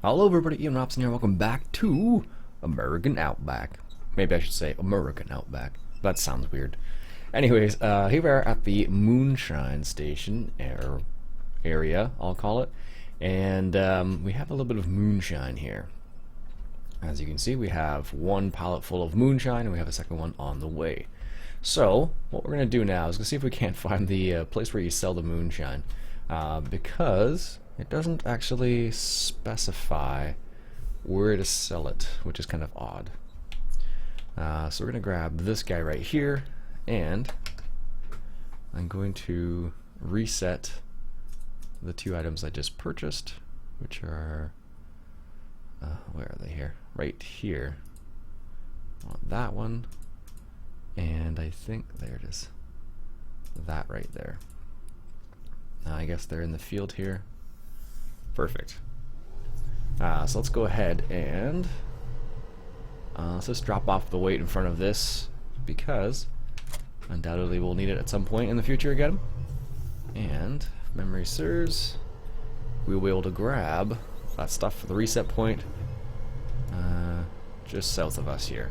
Hello everybody, Iain Robson here. Welcome back to American Outback. Maybe I should say American Outback. That sounds weird. Anyways, here we are at the Moonshine Station area, I'll call it. And we have a little bit of moonshine here. As you can see, we have one pallet full of moonshine and we have a second one on the way. So, what we're going to do now is see if we can't find the place where you sell the moonshine. Because it doesn't actually specify where to sell it, which is kind of odd. So we're going to grab this guy right here, and I'm going to reset the two items I just purchased, which are, where are they here? Right here. I want that one, and I think, there it is, that right there. I guess they're in the field here. Perfect. So let's go ahead and let's just drop off the weight in front of this, because undoubtedly we'll need it at some point in the future again. And if memory serves, we'll be able to grab that stuff for the reset point just south of us here.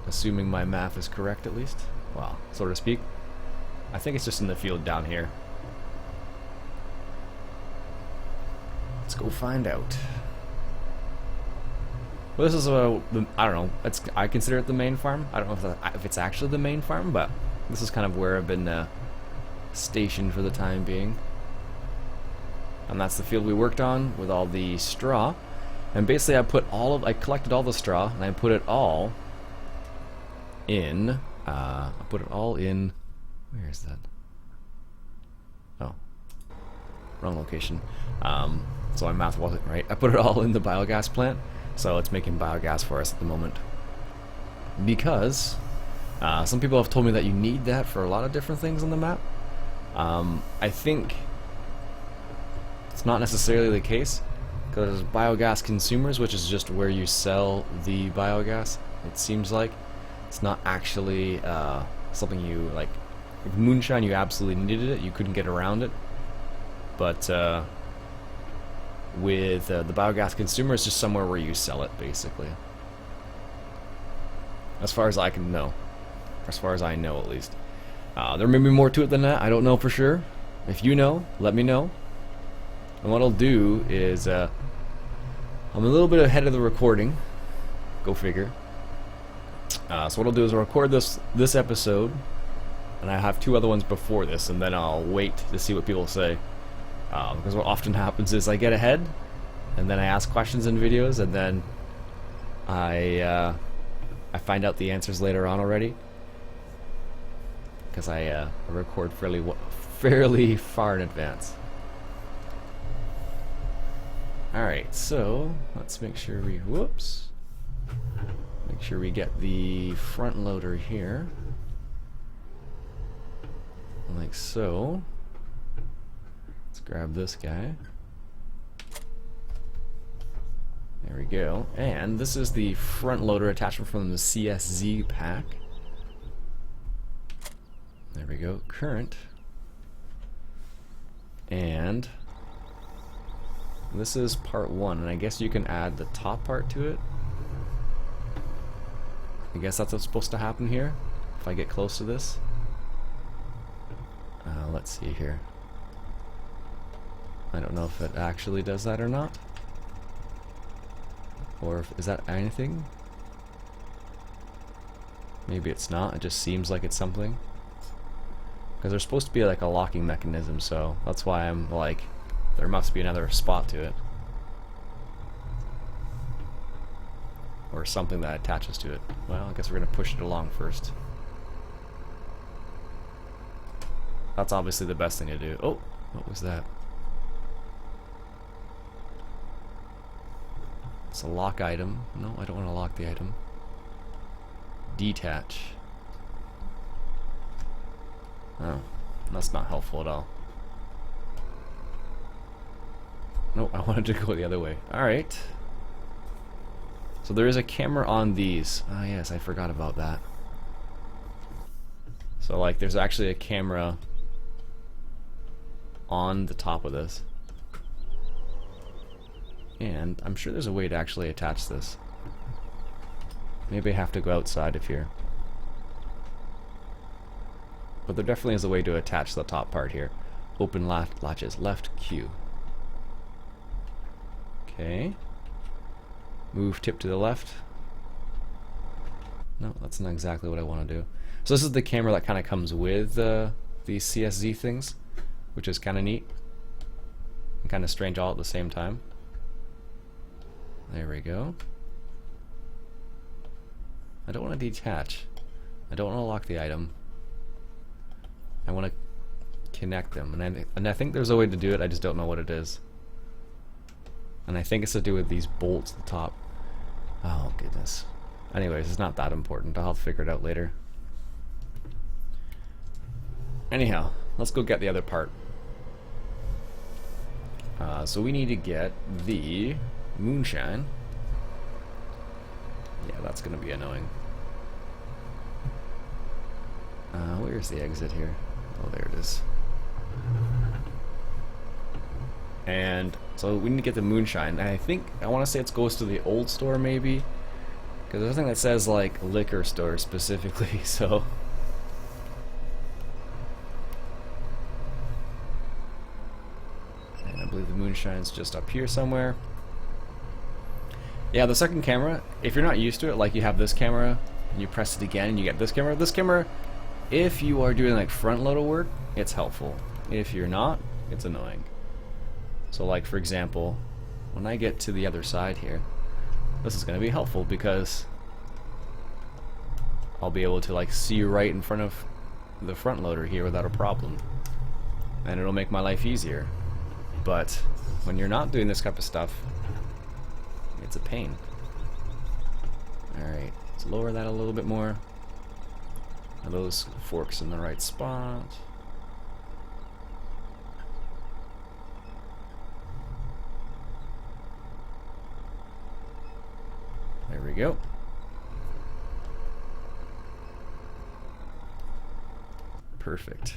Assuming my math is correct, at least. Well, so to speak. I think it's just in the field down here. Let's go find out. Well, this is I don't know. I consider it the main farm. I don't know if it's actually the main farm, but this is kind of where I've been stationed for the time being. And that's the field we worked on with all the straw. And basically, I collected all the straw and I put it all in. I put it all in. Where is that? Oh, wrong location. So my math wasn't right. I put it all in the biogas plant, so it's making biogas for us at the moment. Because some people have told me that you need that for a lot of different things on the map. I think it's not necessarily the case, because biogas consumers, which is just where you sell the biogas, it seems like it's not actually something you like. With moonshine, you absolutely needed it. You couldn't get around it. But with the biogas consumer, it's just somewhere where you sell it, basically. As far as I can know. As far as I know, at least. There may be more to it than that. I don't know for sure. If you know, let me know. And what I'll do is, I'm a little bit ahead of the recording. Go figure. So what I'll do is I'll record this episode. And I have two other ones before this, and then I'll wait to see what people say. Because what often happens is I get ahead, and then I ask questions in videos, and then I find out the answers later on already. Because I record fairly far in advance. Alright, so let's make sure we get the front loader here. Like so. Let's grab this guy. There we go. And this is the front loader attachment from the CSZ pack. There we go. Current. And this is part 1, and I guess you can add the top part to it. I guess that's what's supposed to happen here if I get close to this. Let's see here. I don't know if it actually does that or not. Or is that anything? Maybe it's not. It just seems like it's something. Because there's supposed to be like a locking mechanism, so that's why I'm like, there must be another spot to it. Or something that attaches to it. Well, I guess we're going to push it along first. That's obviously the best thing to do. Oh, what was that? It's a lock item. No, I don't want to lock the item. Detach. Oh, that's not helpful at all. No, I wanted to go the other way. Alright. So there is a camera on these. Ah, yes, I forgot about that. So, like, there's actually a camera on the top of this. And I'm sure there's a way to actually attach this. Maybe I have to go outside of here. But there definitely is a way to attach the top part here. Open latches, left Q. Okay. Move tip to the left. No, that's not exactly what I want to do. So this is the camera that kind of comes with these CSZ things, which is kind of neat and kind of strange all at the same time. There we go. I don't want to detach. I don't want to lock the item. I want to connect them, and I think there's a way to do it. I just don't know what it is. And I think it's to do with these bolts at the top. Oh goodness. Anyways, it's not that important. I'll have to figure it out later. Anyhow, let's go get the other part. So we need to get the moonshine. Yeah, that's gonna be annoying. Where's the exit here? Oh, there it is. And so we need to get the moonshine. And I think I want to say it goes to the old store maybe, because there's a thing that says like liquor store specifically. So and I believe the moonshine's just up here somewhere. Yeah, the second camera, if you're not used to it, like you have this camera and you press it again and you get this camera. This camera, if you are doing like front loader work, it's helpful. If you're not, it's annoying. So like for example, when I get to the other side here, this is going to be helpful because I'll be able to like see right in front of the front loader here without a problem. And it'll make my life easier. But when you're not doing this type of stuff, it's a pain. Alright, let's lower that a little bit more. Are those forks in the right spot? There we go. Perfect.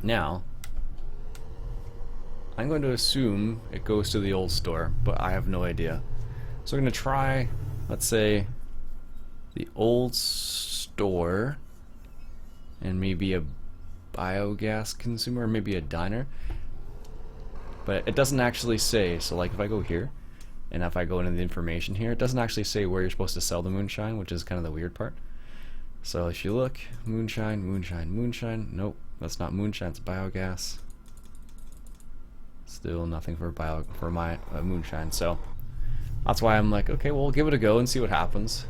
Now, I'm going to assume it goes to the old store, but I have no idea. So we're going to try, let's say, the old store and maybe a biogas consumer, or maybe a diner. But it doesn't actually say, so like if I go here, and if I go into the information here, it doesn't actually say where you're supposed to sell the moonshine, which is kind of the weird part. So if you look, moonshine, moonshine, moonshine, nope, that's not moonshine, it's biogas. Still nothing for my moonshine, so that's why I'm like, okay, well, we'll give it a go and see what happens.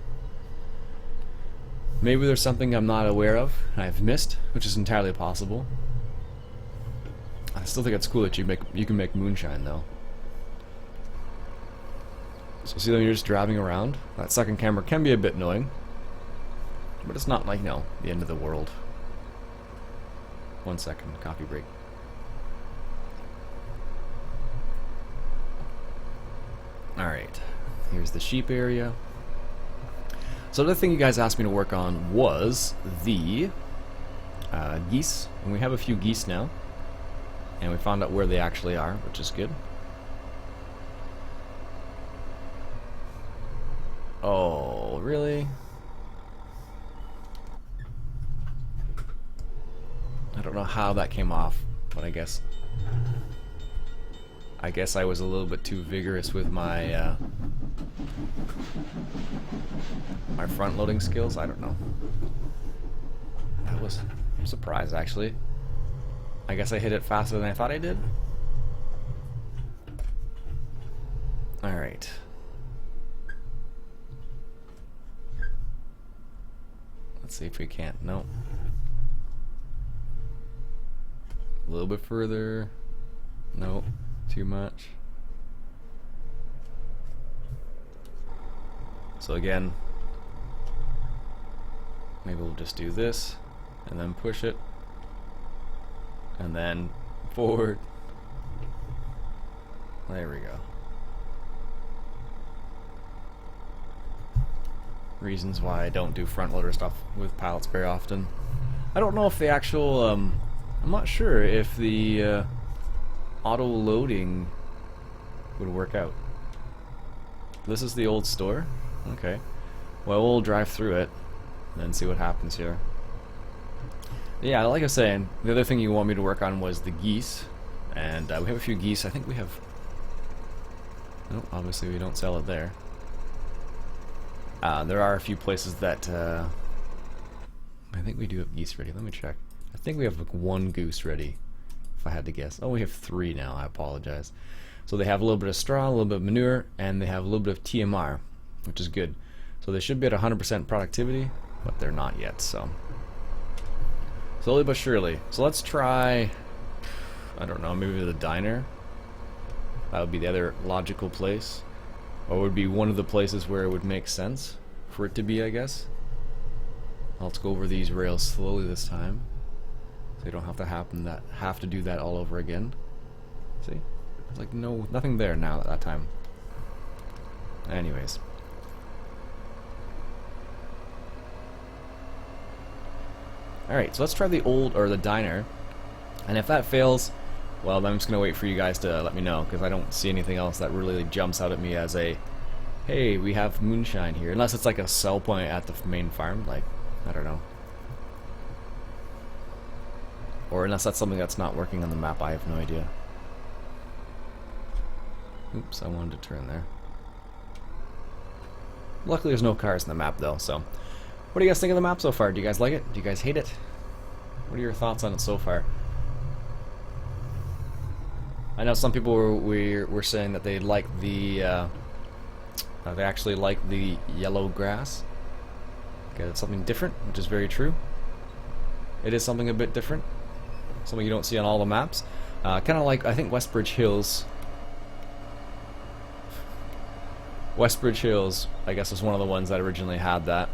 Maybe there's something I'm not aware of and I've missed, which is entirely possible. I still think it's cool that you can make moonshine though. So see when you're just driving around, that second camera can be a bit annoying, but it's not like, no, the end of the world. 1 second, coffee break. Alright, here's the sheep area. So the other thing you guys asked me to work on was the geese, and we have a few geese now, and we found out where they actually are, which is good. Oh, really? I don't know how that came off, but I guess I was a little bit too vigorous with my my front loading skills. I don't know. I'm surprised actually. I guess I hit it faster than I thought I did. Alright. Let's see if we can't. Nope. A little bit further. Nope. Too much. So again, maybe we'll just do this and then push it and then forward. There we go. Reasons why I don't do front loader stuff with pallets very often. I don't know if the actual I'm not sure if the auto loading would work out. This is the old store? Okay. Well, we'll drive through it and then see what happens here. Yeah, like I was saying, the other thing you want me to work on was the geese. And we have a few geese. I think we have... No, obviously we don't sell it there. There are a few places that... I think we do have geese ready. Let me check. I think we have like 1 goose ready, if I had to guess. Oh, we have 3 now. I apologize. So they have a little bit of straw, a little bit of manure, and they have a little bit of TMR, which is good. So they should be at 100% productivity, but they're not yet, so... Slowly but surely. So let's try... I don't know, maybe the diner? That would be the other logical place. Or would be one of the places where it would make sense for it to be, I guess. Let's go over these rails slowly this time, so you don't have to do that all over again. See? There's like nothing there now at that time. Anyways. Alright, so let's try the diner. And if that fails, well, then I'm just gonna wait for you guys to let me know, because I don't see anything else that really jumps out at me as a, hey, we have moonshine here. Unless it's like a sell point at the main farm, like, I don't know. Or unless that's something that's not working on the map, I have no idea. Oops, I wanted to turn there. Luckily there's no cars in the map though, so. What do you guys think of the map so far? Do you guys like it? Do you guys hate it? What are your thoughts on it so far? I know some people were saying that they like the, they actually like the yellow grass. Okay, that's something different, which is very true. It is something a bit different. Something you don't see on all the maps. Kind of like, I think Westbridge Hills. Westbridge Hills, I guess, was one of the ones that originally had that.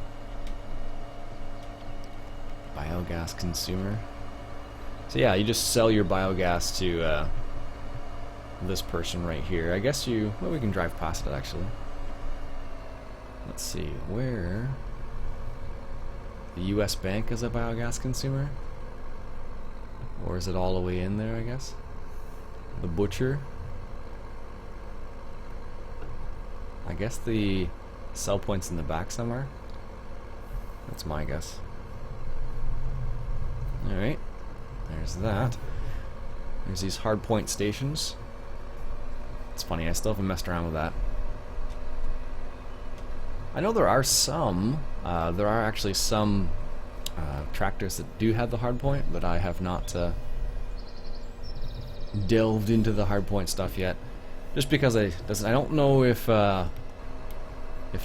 Biogas consumer. So yeah, you just sell your biogas to this person right here. I guess well, we can drive past it actually. Let's see, where... The US Bank is a biogas consumer? Or is it all the way in there, I guess? The butcher? I guess the sell point's in the back somewhere. That's my guess. Alright. There's that. There's these hardpoint stations. It's funny, I still haven't messed around with that. I know there are some, there are actually some tractors that do have the hardpoint, but I have not delved into the hardpoint stuff yet. Just because I don't know if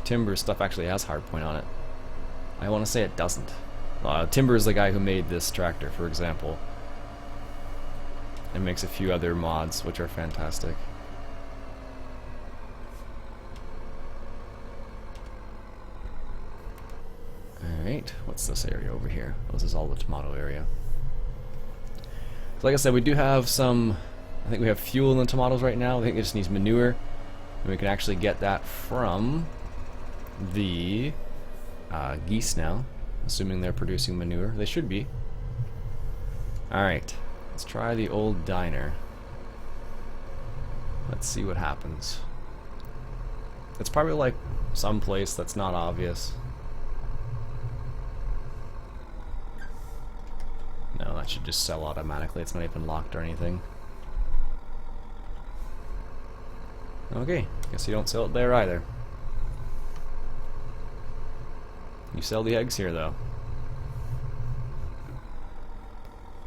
Timber's stuff actually has hardpoint on it. I want to say it doesn't. Timber is the guy who made this tractor, for example. And makes a few other mods, which are fantastic. Alright, what's this area over here? Oh, this is all the tomato area. So like I said, we do have some... I think we have fuel in the tomatoes right now. I think it just needs manure. And we can actually get that from the geese now. Assuming they're producing manure. They should be. Alright, let's try the old diner. Let's see what happens. It's probably like some place that's not obvious. No, that should just sell automatically. It's not even locked or anything. Okay, guess you don't sell it there either. You sell the eggs here, though.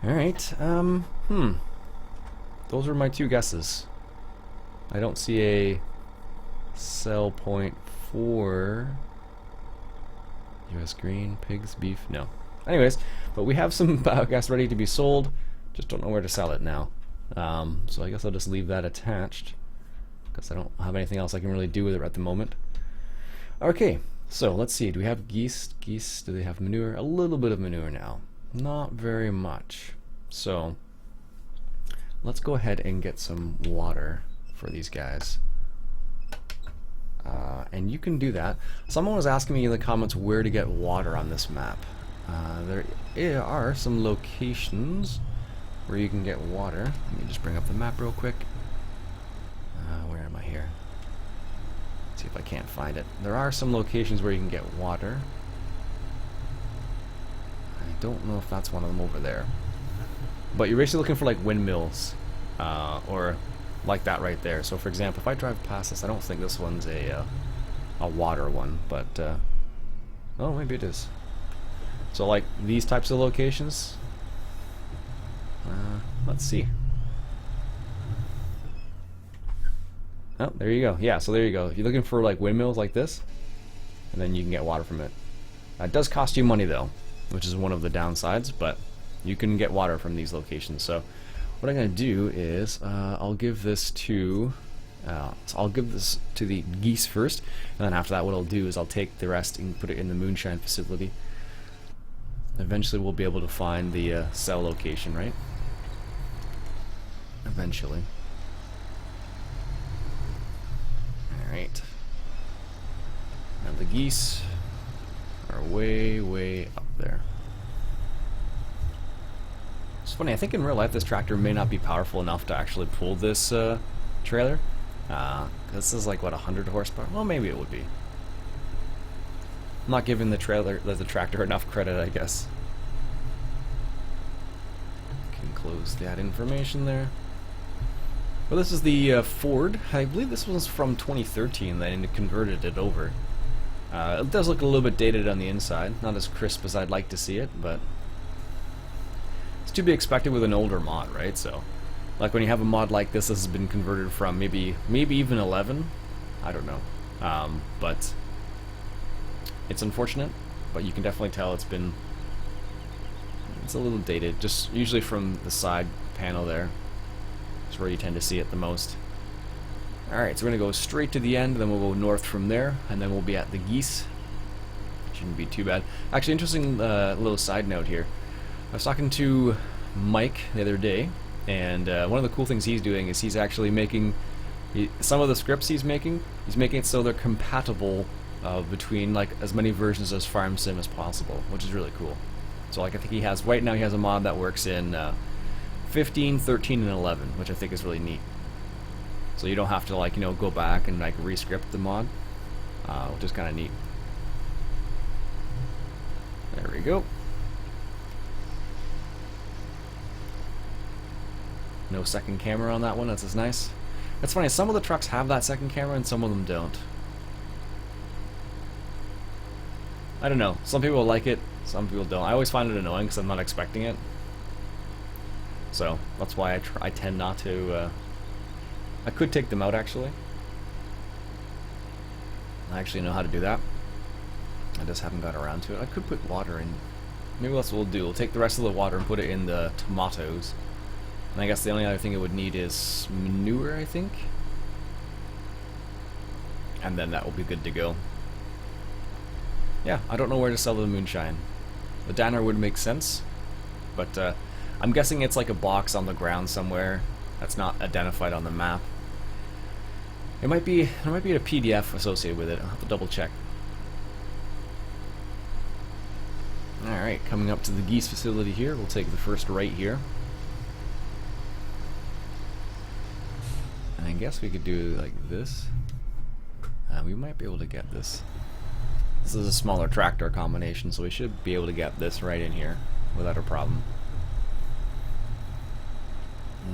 Alright, those are my two guesses. I don't see a sell point for US green, pigs, beef, no. Anyways, but we have some biogas ready to be sold. Just don't know where to sell it now. So I guess I'll just leave that attached, because I don't have anything else I can really do with it at the moment. Okay, so let's see. Do we have geese? Geese, do they have manure? A little bit of manure now. Not very much. So let's go ahead and get some water for these guys. And you can do that. Someone was asking me in the comments where to get water on this map. There are some locations where you can get water. Let me just bring up the map real quick. Where am am I here? Let's see if I can't find it. There are some locations where you can get water. I don't know if that's one of them over there. But you're basically looking for like windmills, or like that right there. So for example, if I drive past this, I don't think this one's a water one, but oh, maybe it is. So like these types of locations. Let's see. Oh, there you go. Yeah, so there you go. If you're looking for like windmills like this, and then you can get water from it. It does cost you money though, which is one of the downsides, but you can get water from these locations. So what I'm going to do is I'll give this to the geese first, and then after that what I'll do is I'll take the rest and put it in the moonshine facility. Eventually we'll be able to find the cell location, right? Eventually. Alright. And the geese are way, way up there. It's funny, I think in real life this tractor may not be powerful enough to actually pull this trailer. Because this is like, what, 100 horsepower? Well, maybe it would be. I'm not giving the tractor enough credit, I guess. Can close that information there. Well, this is the Ford. I believe this was from 2013 that I converted it over. It does look a little bit dated on the inside. Not as crisp as I'd like to see it, but it's to be expected with an older mod, right? So, like when you have a mod like this has been converted from maybe even 11. I don't know. But it's unfortunate, but you can definitely tell it's a little dated, just usually from the side panel there. That's where you tend to see it the most. Alright, so we're going to go straight to the end, then we'll go north from there, and then we'll be at the geese. Shouldn't be too bad. Actually, interesting little side note here. I was talking to Mike the other day, and one of the cool things he's doing is he's actually making some of the scripts he's making it so they're compatible between like as many versions as Farm Sim as possible, which is really cool. So like I think he has right now he has a mod that works in 15, 13, and 11, which I think is really neat. So you don't have to like go back and like re-script the mod, which is kind of neat. There we go. No second camera on that one. That's nice. It's funny. Some of the trucks have that second camera, and some of them don't. I don't know. Some people like it, some people don't. I always find it annoying because I'm not expecting it. So that's why I tend not to. I could take them out actually. I actually know how to do that. I just haven't got around to it. I could put water in. Maybe that's what we'll do. We'll take the rest of the water and put it in the tomatoes. And I guess the only other thing it would need is manure, I think. And then that will be good to go. Yeah, I don't know where to sell the moonshine. The diner would make sense, but I'm guessing it's like a box on the ground somewhere that's not identified on the map. There might be a PDF associated with it. I'll have to double check. Alright, coming up to the geese facility here. We'll take the first right here. And I guess we could do like this. We might be able to get this. This is a smaller tractor combination, so we should be able to get this right in here without a problem.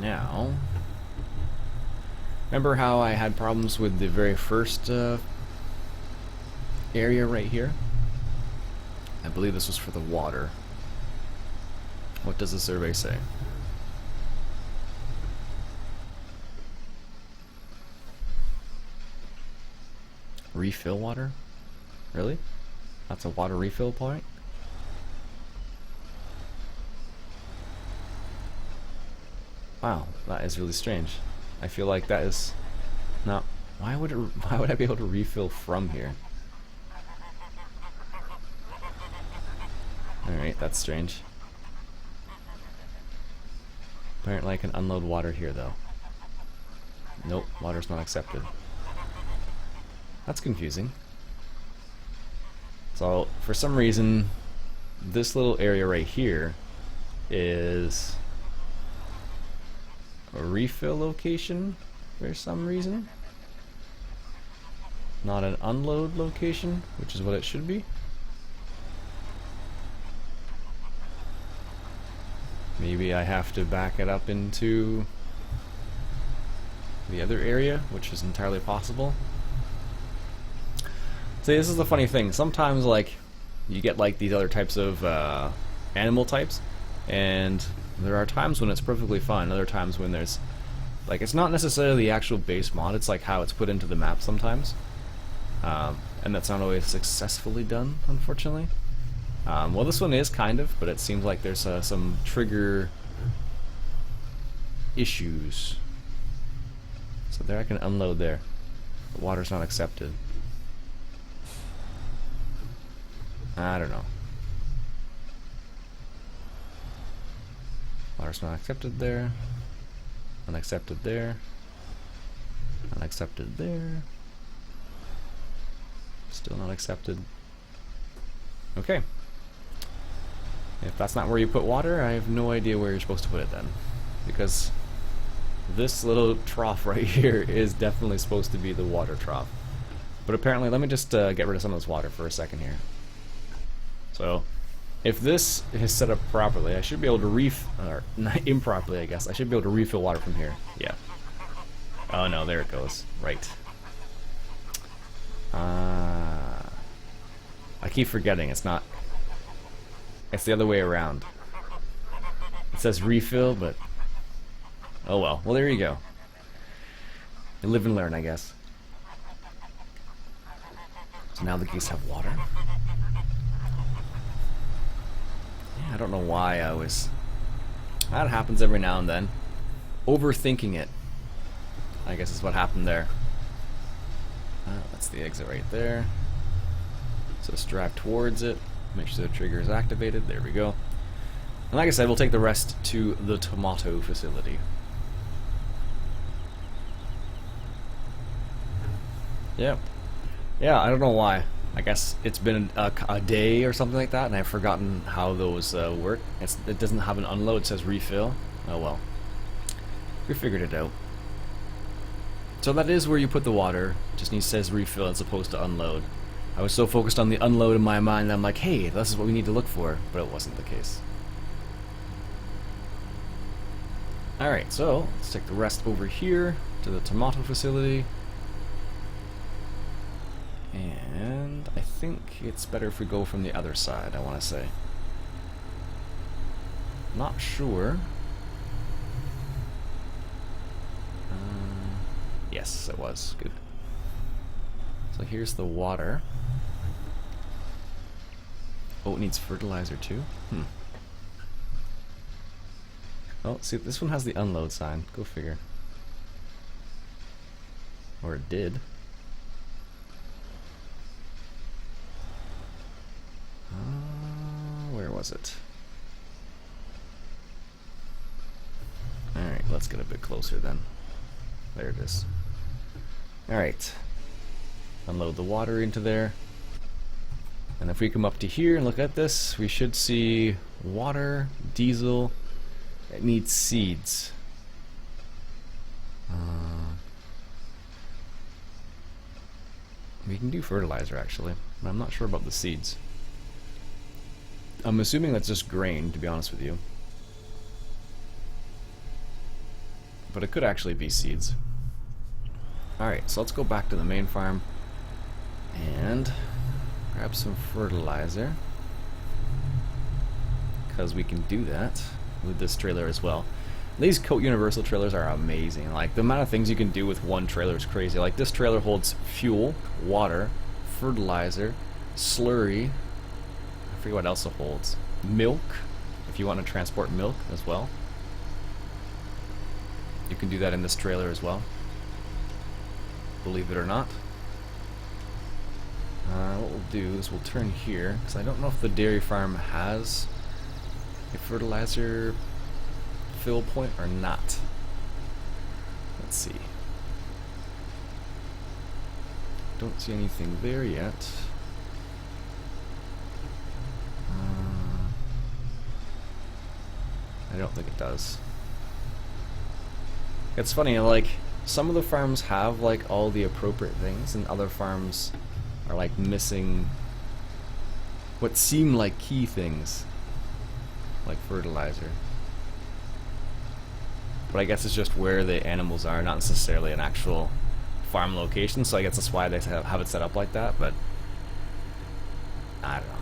Now, remember how I had problems with the very first area right here? I believe this was for the water. What does the survey say? Refill water? Really? That's a water refill point? Wow, that is really strange. I feel like that is not. Why would I be able to refill from here? Alright, that's strange. Apparently I can unload water here though. Nope, water's not accepted. That's confusing. So, for some reason, this little area right here is a refill location for some reason. not an unload location, which is what it should be. Maybe I have to back it up into the other area, which is entirely possible. See, this is the funny thing. Sometimes, like, you get like these other types of animal types, and there are times when it's perfectly fine. Other times when there's, like, it's not necessarily the actual base mod. It's like how it's put into the map sometimes, and that's not always successfully done, unfortunately. Well, this one is kind of, but it seems like there's some trigger issues. So there I can unload there. The water's not accepted. I don't know. Water's not accepted there. Unaccepted there. Unaccepted there. Still not accepted. Okay. If that's not where you put water, I have no idea where you're supposed to put it then. Because this little trough right here is definitely supposed to be the water trough. But apparently, let me just get rid of some of this water for a second here. So, if this is set up properly, I should be able to or not improperly, I guess. I should be able to refill water from here. Yeah. Oh no, there it goes. Right. I keep forgetting it's not. It's the other way around. It says refill, but oh well. Well, there you go. You live and learn, I guess. So now the geese have water. Yeah, I don't know why I was. That happens every now and then. Overthinking it, I guess, is what happened there. That's the exit right there. So let's drive towards it. Make sure the trigger is activated. There we go. And like I said, we'll take the rest to the tomato facility. Yep. Yeah, I don't know why. I guess it's been a day or something like that, and I've forgotten how those work. It doesn't have an unload, it says refill. Oh well. We figured it out. So that is where you put the water. It just says refill as opposed to unload. I was so focused on the unload in my mind that I'm like, hey, this is what we need to look for, but it wasn't the case. Alright, so let's take the rest over here to the tomato facility. And I think it's better if we go from the other side, I want to say. Not sure. Yes, it was. Good. So here's the water. Oh, it needs fertilizer too? Oh, see, this one has the unload sign. Go figure. Or it did. Where was it? Alright, let's get a bit closer then. There it is. Alright. Unload the water into there. And if we come up to here and look at this, we should see water, diesel. It needs seeds. We can do fertilizer actually, but I'm not sure about the seeds. I'm assuming that's just grain, to be honest with you. But it could actually be seeds. Alright, so let's go back to the main farm and grab some fertilizer, because we can do that with this trailer as well. These Coat Universal trailers are amazing. Like, the amount of things you can do with one trailer is crazy. Like, this trailer holds fuel, water, fertilizer, slurry, I forget what else it holds. Milk, if you want to transport milk as well. You can do that in this trailer as well, believe it or not. What we'll do is we'll turn here, because I don't know if the dairy farm has a fertilizer fill point or not. Let's see. Don't see anything there yet. I don't think it does. It's funny, like, some of the farms have like all the appropriate things, and other farms are like missing what seem like key things, like fertilizer. But I guess it's just where the animals are, not necessarily an actual farm location, so I guess that's why they have it set up like that, but I don't know.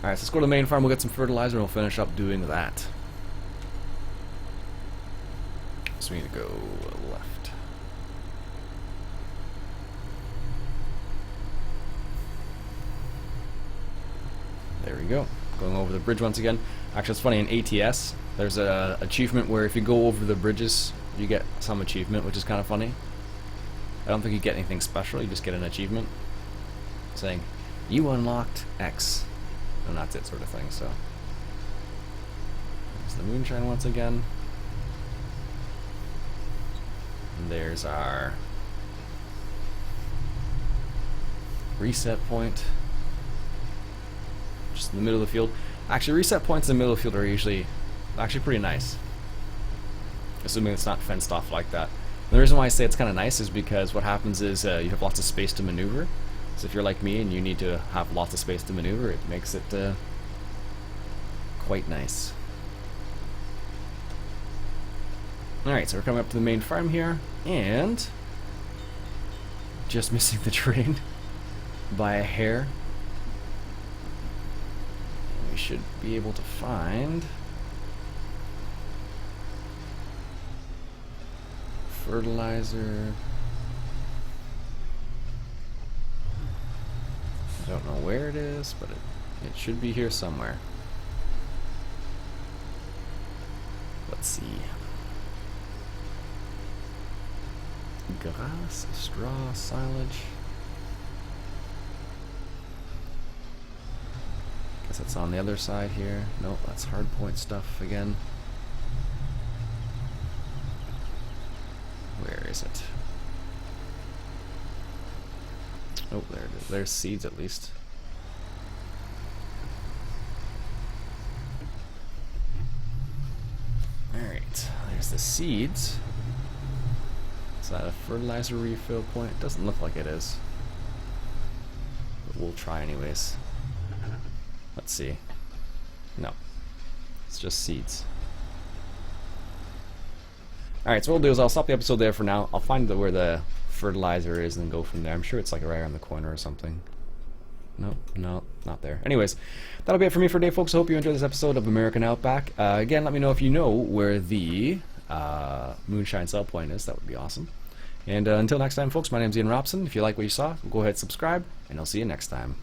Alright, so let's go to the main farm, we'll get some fertilizer, and we'll finish up doing that. So we need to go left. There we go. Going over the bridge once again. Actually, it's funny, in ATS, there's a achievement where if you go over the bridges, you get some achievement, which is kind of funny. I don't think you get anything special, you just get an achievement saying, you unlocked X. And that's it, sort of thing, so. There's the moonshine once again. And there's our reset point. Just in the middle of the field. Actually, reset points in the middle of the field are usually actually pretty nice. Assuming it's not fenced off like that. And the reason why I say it's kind of nice is because what happens is you have lots of space to maneuver. So if you're like me and you need to have lots of space to maneuver, it makes it quite nice. Alright, so we're coming up to the main farm here, and just missing the train by a hair. We should be able to find fertilizer. I don't know where it is, but it should be here somewhere. Let's see. Grass, straw, silage. Guess it's on the other side here. Nope, that's hardpoint stuff again. Where is it? Oh, there it is. There's seeds at least. Alright, there's the seeds. Is that a fertilizer refill point? It doesn't look like it is. But we'll try anyways. Let's see. No. It's just seeds. Alright, so what we'll do is I'll stop the episode there for now. I'll find where the fertilizer is and go from there. I'm sure it's like right around the corner or something. Nope, no, not there. Anyways, that'll be it for me for today, folks. I hope you enjoyed this episode of American Outback. Again, let me know if you know where the moonshine sell point is. That would be awesome. And until next time, folks, my name's Iain Robson. If you like what you saw, go ahead and subscribe, and I'll see you next time.